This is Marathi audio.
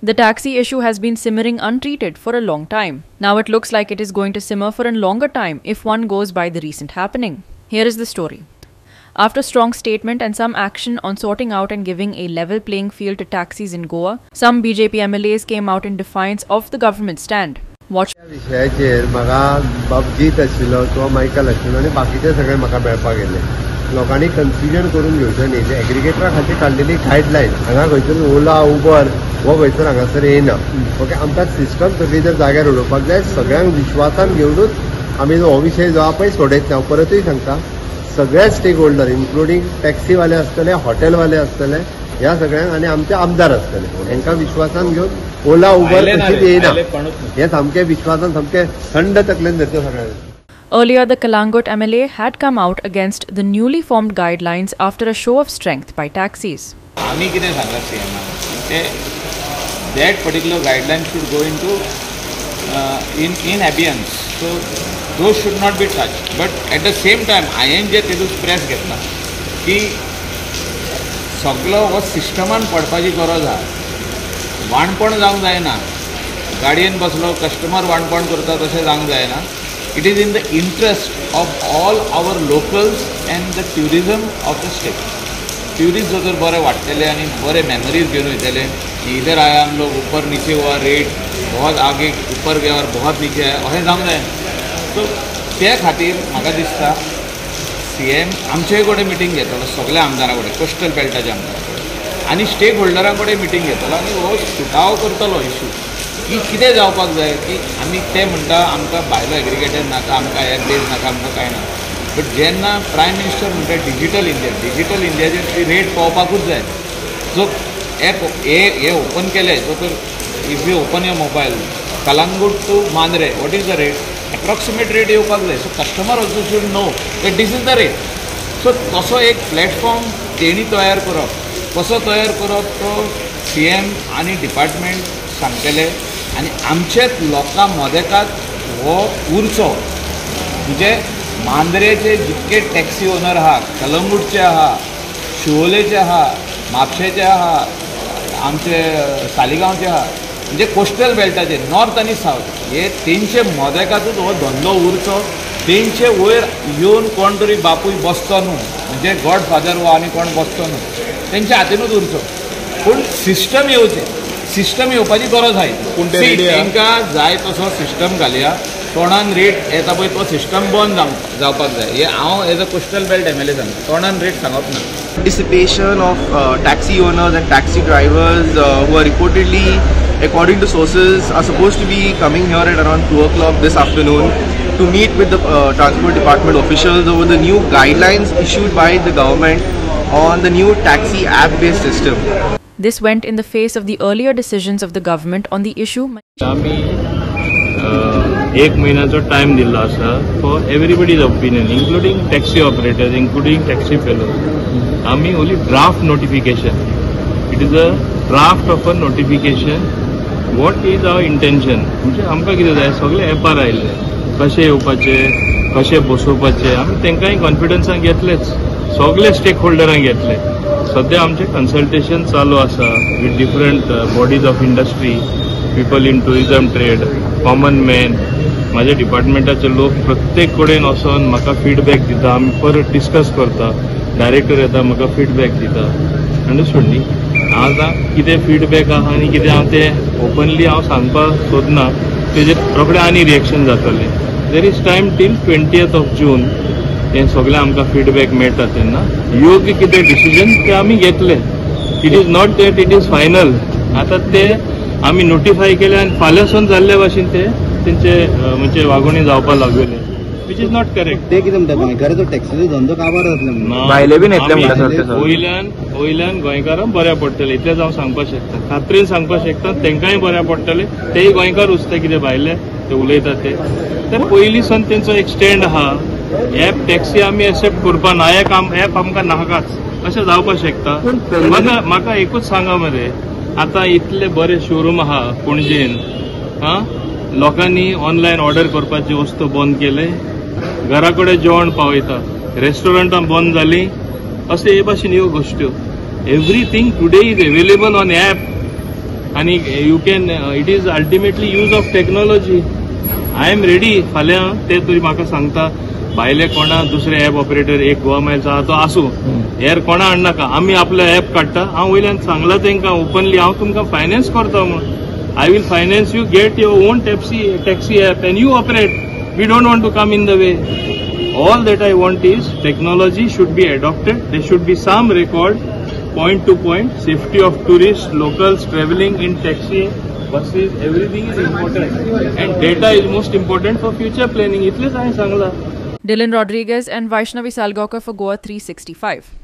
The taxi issue has been simmering untreated for a long time. Now it looks like it is going to simmer for a longer time if one goes by the recent happening. Here is the story. After strong statement and some action on sorting out and giving a level playing field to taxis in Goa, some BJP MLAs came out in defiance of the government's stand. Watch. लोकांनी कन्फ्युजन करून घेवचें न्ही जे एग्रिगेटरा खातीर काडलेली गायडलायन हांगा खंयसर ओला उबर वो खंयसर हांगासर येना ओके आमकां सिस्टम तरी जर जाग्यार उडोवपाक जाय सगळ्यांक विश्वासान घेवनूच आमी हो विशय जो आहा पळय सोडयत हांव परतूय सांगता सगळे स्टेक होल्डर इन्क्लुडींग टॅक्सीवाले आसतले हॉटेलवाले आसतले ह्या सगळ्यांक आनी आमचे आमदार आसतले हांकां विश्वासान घेवन ओला उबर कशीच येना हे सामके विश्वासान सामके थंड तकलेन धरचे सगळ्यांक. Earlier, the Kalangut MLA had come out against the newly formed guidelines after a show of strength by taxis. आम्ही कितें सांगतात CM that particular guideline should go into in abeyance. So those should not be touched. But at the same time, INJ तेतून प्रेस घेतला की सगळो हो सिस्टमान पडपाची गरज आहा. वाणपण जावंक जायना. गाडयेन बसलो कस्टमर वाणपण करता तशें जावंक जायना. It is in the interest of all our locals and the tourism of the state. Tourists जर बरे वाटतले आनी बरे मेमोरीज घेवन वयतले इधर आया हम लोग ऊपर नीचे हुआ रेट बहुत आगे ऊपर गया और बहुत नीचे आया अशें जावंक जाय. सो त्या खातीर म्हाका दिसता CM आमचे कडेन मिटींग घेतलो सगळ्या आमदारां कडेन कोस्टल बेल्टाच्या आमदारां कडेन आनी स्टेक होल्डरां कडेन मिटींग घेतलो आनी हो सुटाव करतलो इशू की कितें जावपाक जाय की आमी ते म्हणटा आमकां भायलो एग्रिगेटर नाका आमकां एअरबेज नाका आमकां कांय ना. बट जेन्ना प्रायम मिनिस्टर म्हणटा डिजिटल इंडियाचेर ती रेट पावपाकूच जाय. सो हे ओपन केले सो तर if you open your mobile Calangute to Mandrem what is the rate approximate rate येवपाक जाय. So customer also should know that this is the rate. So तसो एक प्लॅटफॉर्म तेणी तयार करप कसो तयार करप तो CM आनी डिपार्टमेंट सांगतले आनी आमचेच लोकां मदेकात हो उरचो. म्हणजे मांद्रेचे जितके टॅक्सी ओनर आहा कलंगूटचे आहा शिवोलेचे आहा म्हापशेचे आहा आमचे सालिगांवचे आहा म्हणजे कोस्टल बेल्टाचे नॉर्थ आनी सावथ हे तेंचे मदेकातूच हो धंदो उरचो. तेंचे वयर येवन कोण तरी बापूय बसचो न्हू म्हणजे गॉडफादर वो आनी कोण बसचो न्हू तेंच्या हातीनूच उरचो. पूण सिस्टम येवचें सिस्टम येवपाची गरज आहाय. तांकां जाय तसो सिस्टम घालया तोंडान रेट येता पळय तो सिस्टम बंद जावपाक जाय. हे हांव as a coastal belt MLA सांगता तोंडान रेट सांगप ना. Participation of taxi owners and taxi drivers who are reportedly, according to sources, are supposed to be coming here at around 2 o'clock this afternoon to meet with the Transport Department officials over the new guidelines issued by the government on the new taxi app-based system. This went in the face of the earlier decisions of the government on the issue. आम्ही एक महिन्याचो टाइम दिल्लो आसा for everybody's opinion including taxi operators including taxi fellows. आम्ही only draft notification it is a draft of a notification what is our intention म्हणजे आमकां कितें जाय सगळे एपार आयिल्ले कशें येवपाचे कशें बसोवपाचे आमी तांकांय कॉन्फिडन्सान घेतलेच सगळे स्टेक होल्डरांक घेतले. सध्या आमचे कन्सल्टेशन चालू आसा with different bodies of industry people in tourism trade common man माझ्या डिपार्टमेंटाचे लोक प्रत्येक कडेन वचून म्हाका फीडबॅक दिता आमी परत डिस्कस करता डायरेक्टर येता म्हाका फीडबॅक दिता अंडरस्टूड न्ही. आतां कितें फीडबॅक आहा आनी कितें हांव तें ओपनली हांव सांगपाक सोदना तेजेर रोखडें आनी रिएक्शन जातलें. There is time till 20th of June हे सगळें आमकां फीडबॅक मेळटा तेन्ना योग्य कितें डिसिजन तें आमी घेतलें. It is not that it is final. आतां तें आमी नोटिफाय केलें आनी फाल्यांसून जाल्ले भाशेन ते तेंचे म्हणजे वागणूक जावपाक लागले विच इज नॉट करेक्ट. ते कितें म्हणटा गोंयकाराचो टॅक्सीचो धंदो काबार जातलो भायले बीन येतले म्हणटा वयल्यान गोंयकारांक बऱ्या पडटलें इतलेंच हांव सांगपाक शकता खात्रीन सांगपाक शकता तांकांय बऱ्या पडटलें तेय गोंयकार उरता कितें भायले ते उलयता ते. तर पयलींसून तेंचो एक स्टँड आहा एप टॅक्सी आमी एक्सेप्ट करपा ना एप आमकां नाकाच अशें जावपाक शकता. म्हाका एकूच सांगा मरे आतां इतले बरे शोरूम आहा पणजेन लोकांनी ऑनलायन ऑर्डर करपाची वस्तू बंद केले घरा कडेन जेवण पावयता रेस्टॉरंटां बंद जालीं अशें हे भाशेन ह्यो गोश्ट्यो everything today is available on app आनी you can it is ultimately use of technology. I am ready. फाल्यां ते तरी म्हाका सांगता भायले कोणा दुसरे ॲप ऑपरेटर एक गोवा मायल्स आहा तो आसूं, हेर कोणा हाडनाका, आमी आपलो ॲप काडटा. हांव वयल्यान सांगलां तांकां ओपनली हांव तुमकां फायनान्स करता म्हूण. I will finance you, get your own taxi app and you operate. We don't want to come in the way. All that I want is technology should be adopted. There should be some record, point to point, safety of tourists, locals traveling in taxi, buses, everything is important. And data is most important for future planning. Itleच हांवें सांगलां. Dylan Rodriguez and Vaishnavi Salgaonkar for Goa 365.